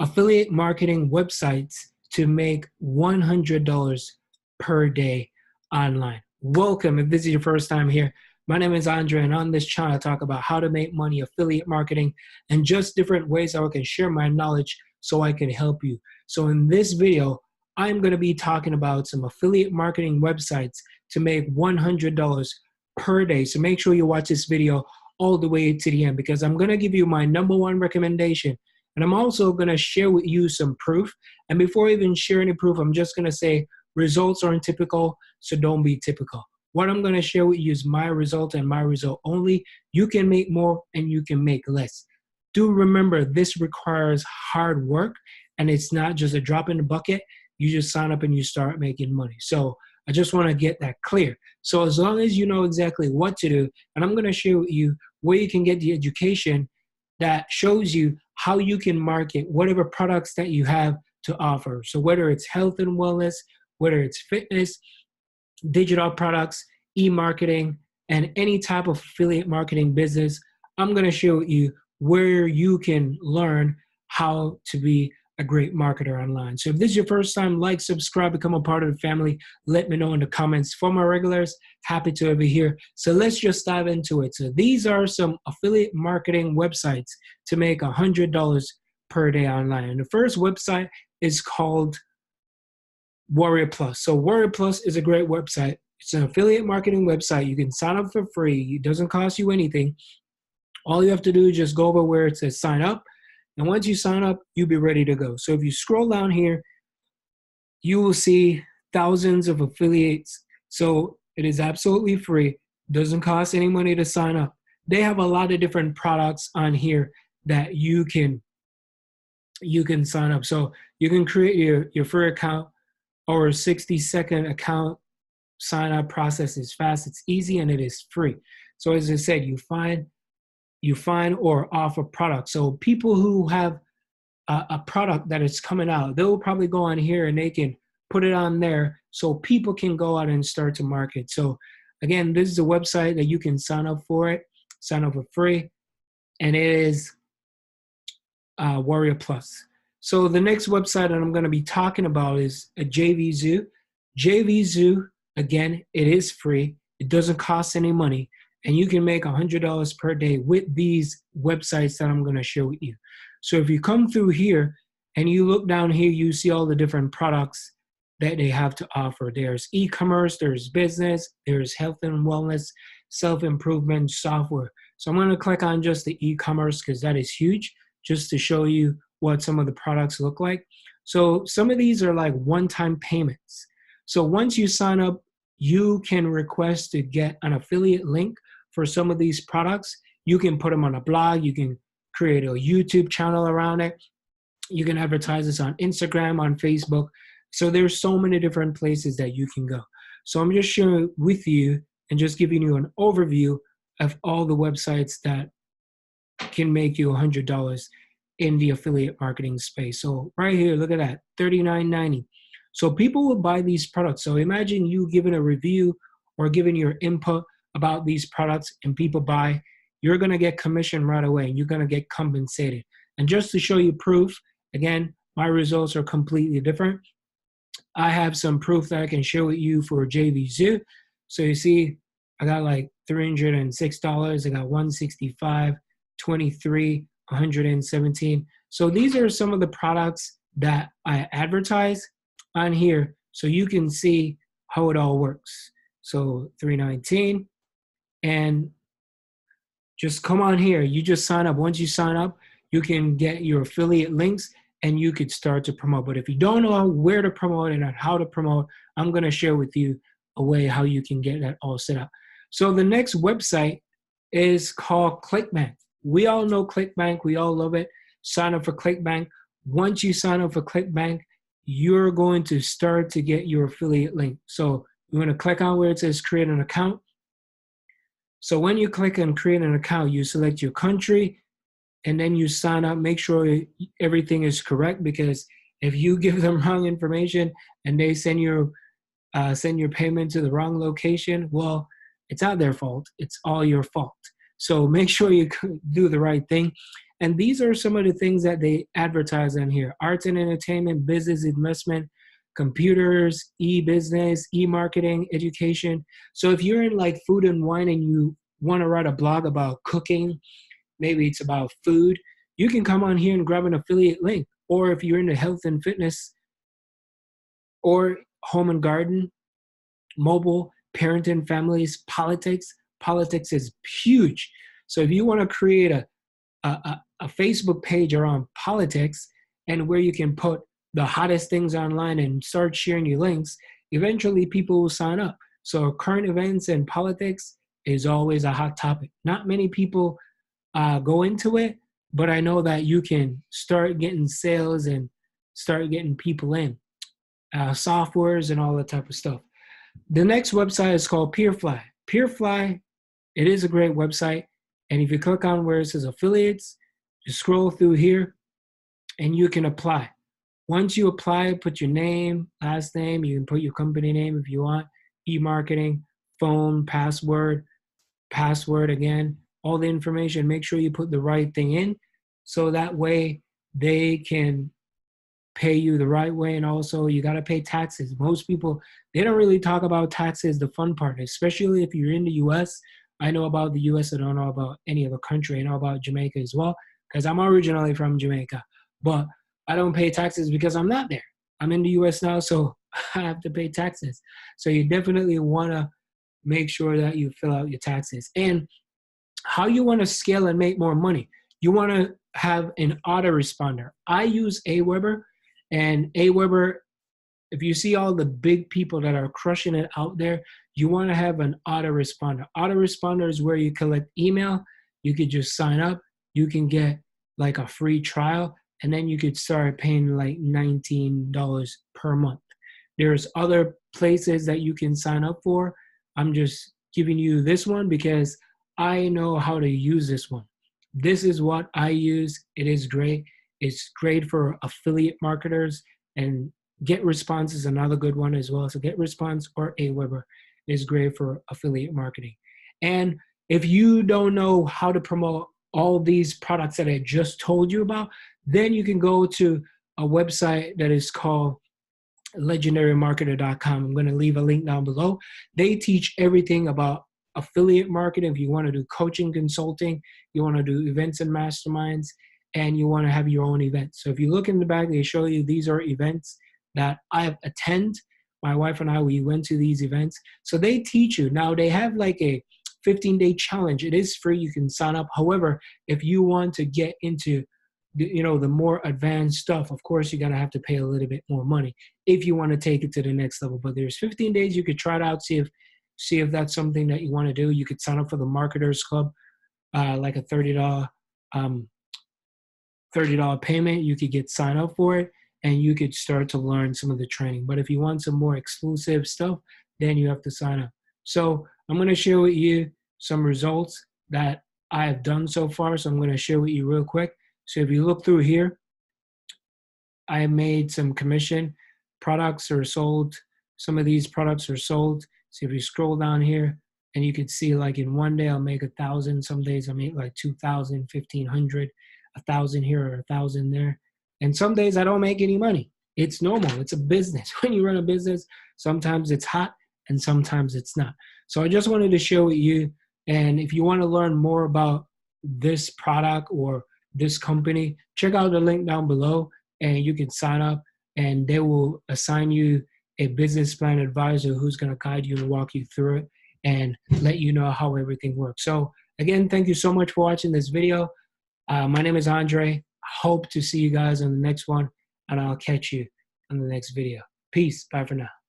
affiliate marketing websites to make $100 per day online. Welcome. If this is your first time here, my name is Andre, and on this channel I talk about how to make money, affiliate marketing, and just different ways how I can share my knowledge so I can help you. So in this video, I'm going to be talking about some affiliate marketing websites to make $100 per day. So make sure you watch this video all the way to the end, because I'm going to give you my #1 recommendation. And I'm also going to share with you some proof. And before I even share any proof, I'm just going to say results aren't typical, so don't be typical. What I'm going to share with you is my result and my result only. You can make more and you can make less. Do remember, this requires hard work, and it's not just a drop in the bucket. You just sign up and you start making money. So I just want to get that clear. So as long as you know exactly what to do, and I'm going to share with you where you can get the education that shows you how you can market whatever products that you have to offer. So whether it's health and wellness, whether it's fitness, digital products, e-marketing, and any type of affiliate marketing business, I'm going to show you where you can learn how to be a great marketer online. So if this is your first time, like, subscribe, become a part of the family. Let me know in the comments. For my regulars, happy to have you here. So let's just dive into it. So these are some affiliate marketing websites to make $100 per day online. And the first website is called Warrior Plus. So Warrior Plus is a great website. It's an affiliate marketing website. You can sign up for free. It doesn't cost you anything. All you have to do is just go over where it says sign up. And once you sign up, you'll be ready to go. So if you scroll down here, you will see thousands of affiliates. So it is absolutely free. Doesn't cost any money to sign up. They have a lot of different products on here that you can sign up. So you can create your free account, or a 60-second account sign up process is fast, it's easy, and it is free. So as I said, you find or offer products. So people who have a product that is coming out, they'll probably go on here and they can put it on there so people can go out and start to market. So again, this is a website that you can sign up for it, sign up for free, and it is Warrior Plus. So the next website that I'm going to be talking about is a JVZoo. JVZoo, again, it is free. It doesn't cost any money. And you can make $100 per day with these websites that I'm going to share with you. So if you come through here and you look down here, you see all the different products that they have to offer. There's e-commerce, there's business, there's health and wellness, self-improvement software. So I'm going to click on just the e-commerce because that is huge, just to show you what some of the products look like. So some of these are like one-time payments. So once you sign up, you can request to get an affiliate link for some of these products. You can put them on a blog. You can create a YouTube channel around it. You can advertise this on Instagram, on Facebook. So there's so many different places that you can go. So I'm just sharing with you and just giving you an overview of all the websites that can make you $100 in the affiliate marketing space. So right here, look at that, $39.90. So people will buy these products. So imagine you giving a review or giving your input about these products and people buy. You're going to get commission right away and you're going to get compensated. And just to show you proof, again, my results are completely different. I have some proof that I can share with you for JVZoo. So you see, I got like $306. I got $165, $23, $117. So these are some of the products that I advertise on here, so you can see how it all works. So $319, and just come on here. You just sign up. Once you sign up, you can get your affiliate links and you could start to promote. But if you don't know where to promote and how to promote, I'm going to share with you a way how you can get that all set up. So the next website is called Clickbank. We all know Clickbank. We all love it. Sign up for Clickbank. Once you sign up for Clickbank, you're going to start to get your affiliate link. So you're going to click on where it says create an account. So when you click on create an account, you select your country and then you sign up. Make sure everything is correct, because if you give them wrong information and they send your payment to the wrong location, well, it's not their fault. It's all your fault. So make sure you do the right thing. And these are some of the things that they advertise on here: arts and entertainment, business, investment, computers, e-business, e-marketing, education. So if you're in like food and wine and you want to write a blog about cooking, maybe it's about food, you can come on here and grab an affiliate link. Or if you're into health and fitness or home and garden, mobile, parenting, families, politics is huge. So if you want to create a Facebook page around politics and where you can put the hottest things online and start sharing your links, eventually people will sign up. So current events and politics is always a hot topic. Not many people go into it, but I know that you can start getting sales and start getting people in, softwares and all that type of stuff. The next website is called Peerfly. Peerfly, it is a great website. And if you click on where it says affiliates, you scroll through here and you can apply. Once you apply, put your name, last name, you can put your company name if you want, e-marketing, phone, password again, all the information. Make sure you put the right thing in so that way they can pay you the right way. And also you got to pay taxes. Most people, they don't really talk about taxes, the fun part, especially if you're in the US. I know about the US, I don't know about any other country. I know about Jamaica as well, because I'm originally from Jamaica, but I don't pay taxes because I'm not there. I'm in the US now, so I have to pay taxes. So you definitely want to make sure that you fill out your taxes. And how you want to scale and make more money. You want to have an autoresponder. I use Aweber, and Aweber, if you see all the big people that are crushing it out there, you want to have an autoresponder. Autoresponder is where you collect email. You could just sign up. You can get like a free trial, and then you could start paying like $19 per month. There's other places that you can sign up for. I'm just giving you this one because I know how to use this one. This is what I use. It is great. It's great for affiliate marketers, and Get Response is another good one as well. So Get Response or Aweber is great for affiliate marketing. And if you don't know how to promote all these products that I just told you about, then you can go to a website that is called legendarymarketer.com. I'm going to leave a link down below. They teach everything about affiliate marketing. If you want to do coaching, consulting, you want to do events and masterminds, and you want to have your own events. So if you look in the back, they show you these are events that I have attended. My wife and I, we went to these events. So they teach you. Now they have like a 15-day challenge. It is free. You can sign up. However, if you want to get into the more advanced stuff, of course, you're going to have to pay a little bit more money if you want to take it to the next level. But there's 15 days. You could try it out, see if that's something that you want to do. You could sign up for the Marketers Club, like a $30 payment. You could get signed up for it, and you could start to learn some of the training. But if you want some more exclusive stuff, then you have to sign up. So I'm going to share with you some results that I have done so far. So I'm going to share with you real quick. So if you look through here, I made some commission. Products are sold. Some of these products are sold. So if you scroll down here, and you can see like in one day I'll make 1,000. Some days I make like 2,000, 1,500, 1,000 here or 1,000 there. And some days I don't make any money. It's normal. It's a business. When you run a business, sometimes it's hot and sometimes it's not. So I just wanted to share with you. And if you want to learn more about this product or this company, check out the link down below and you can sign up, and they will assign you a business plan advisor who's going to guide you and walk you through it and let you know how everything works. So again, thank you so much for watching this video. My name is Andre. Hope to see you guys on the next one, and I'll catch you on the next video. Peace. Bye for now.